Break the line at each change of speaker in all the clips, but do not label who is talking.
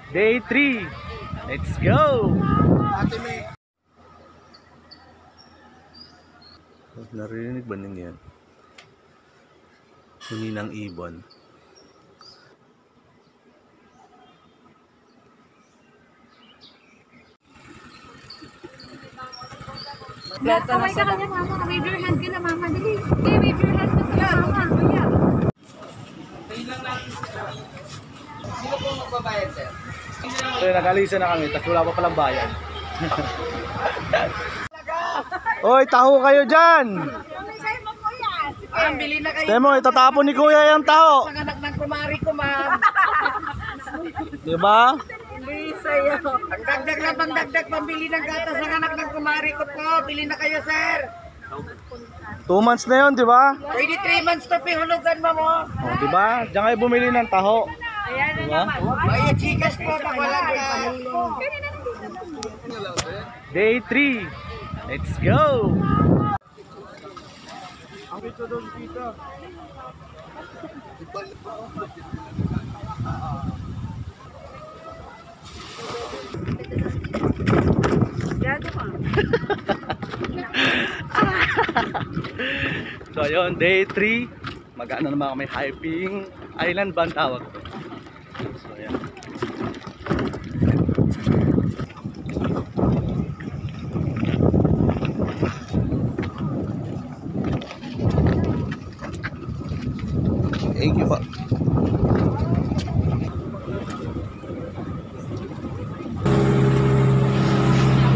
Day 3. Let's go! Narinig ba ninyo yan? Huni ng ibon.
Kamay ka kanya mama, wave your hand ka na mama, dali. Okay, wave your hand ka na mama.
Sino po magbabayad, sir?
So nakalisa na kami, tapos wala pa palang bayan. Hoy, taho kayo dyan!
Bili na kayo.
Temo, itatapon ni kuya yung taho.
Ang anak ng kumari ko, ma'am.
Diba?
Hindi sa'yo. Ang dagdag lang, pang pambili ng gatas ng anak ng kumari ko po. Bili na kayo, sir.
2 months na yun, diba?
Pwede 3 months to, pihulugan mo mo.
O, diba? Diyan kayo bumili ng taho. Diba?
May chikas po, pag walang ka.
Day 3. Let's go! So ayun, day 3. Mag-ano naman kami, hiking island ba ang tawag ko? So ayan. Thank you po.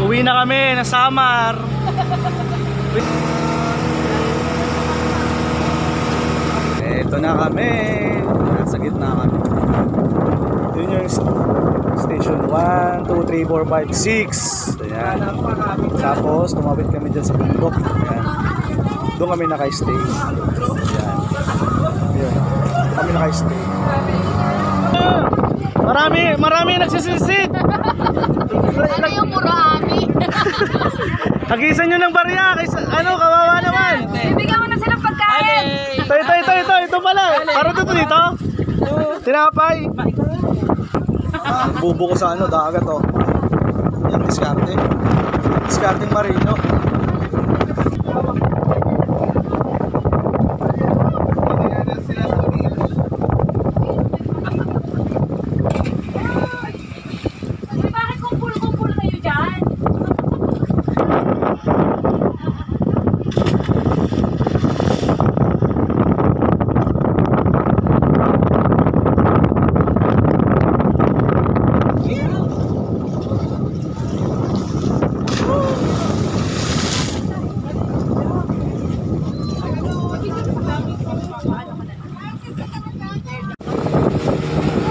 Uwi na kami na Samar. Eto na kami. Nasa gitna kami. Yun yung station 1, 2, 3, 4, 5, 6. Ayan. Tapos tumawid kami dyan sa bundok. Ayan. Doon kami naka-stay. Ayan. Ayan. Kami naka-stay. Marami nagsisisid.
Ano yung murami?
Hagisan nyo ng barya. Ano, kawawa naman.
Bibigyan mo na silang pagkain.
Ito pala. Para dito. Tinapay. Bubo ko sa ano, dagat oh. Yung discarding marino.
Bakit kumpul-kumpul kayo dyan?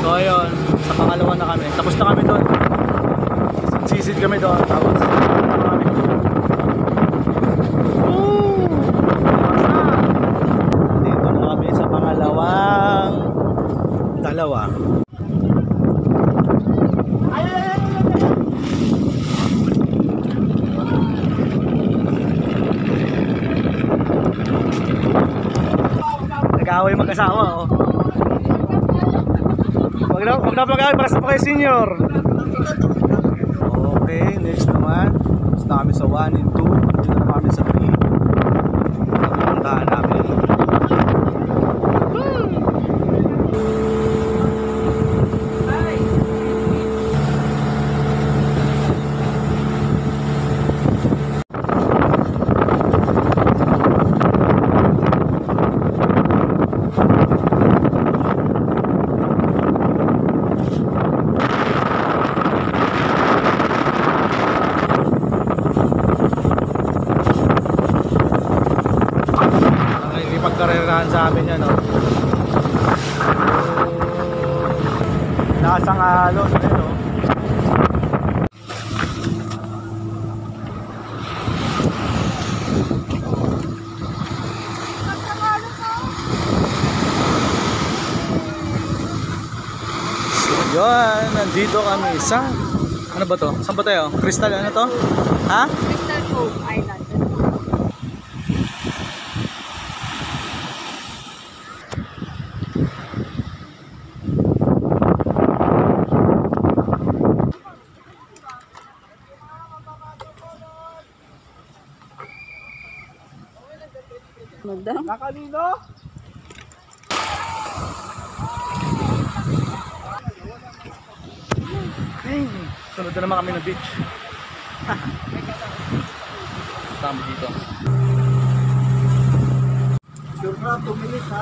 So ayun, sa pangalawa na kami. Tapos na kami doon. Sisid kami doon. Tapos kami. Dito na kami sa pangalawang dalawa. Nag-aaway mag-asawa oh. Wag na pag-aaway para sa kay senior. Okay, next naman. Tapos na kami sa 1 and 2. Dito na kami sa 3. Pupuntahan namin. Pagkarerahan sa amin yan oh. Lasang alon ayun oh. So yun, nandito kami sa ano ba to? Saan ba tayo? Crystal ano to? Ha?
Crystal Cove Island. Madam.
Nakalino? Hey, sunod na naman kami ng beach. Tama dito. Sure na, 2 minutes ha.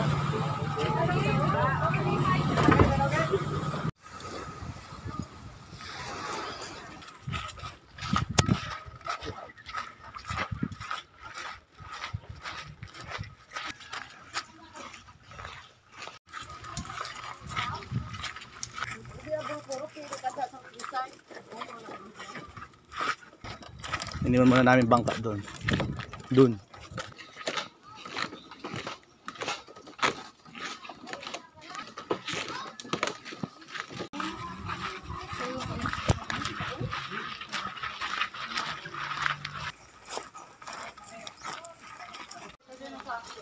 Iniwan muna namin bangka doon. Doon.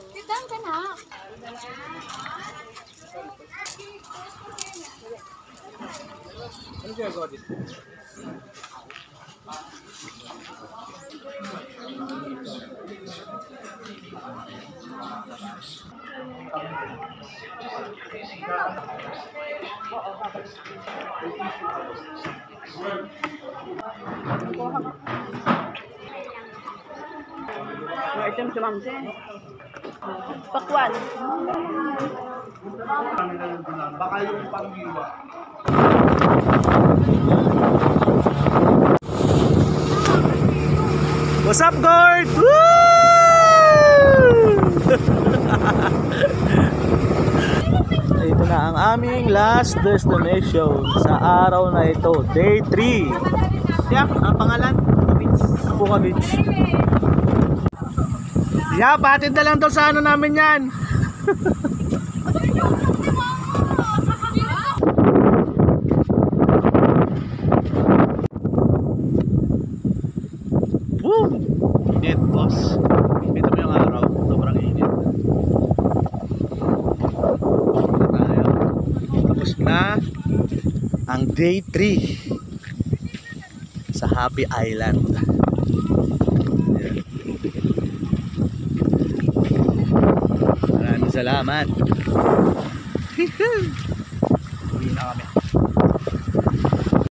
Sitang ka na.
Ano ginagawa dito?
Mga item si Ma'am Jen. Pakwan.
Baka yung panggiwa. What's up, Gord? Woo! Ito na ang aming last destination sa araw na ito, day 3. Yak, ang pangalan? Puka Beach. Yeah, patid na lang daw sa ano namin yan. Woo! Init, boss. Kita mo yung araw, sobrang init. Ito tayo. Tapos na ang day 3 sa Happy Island. Ayan. Maraming salamat. Uwi na kami.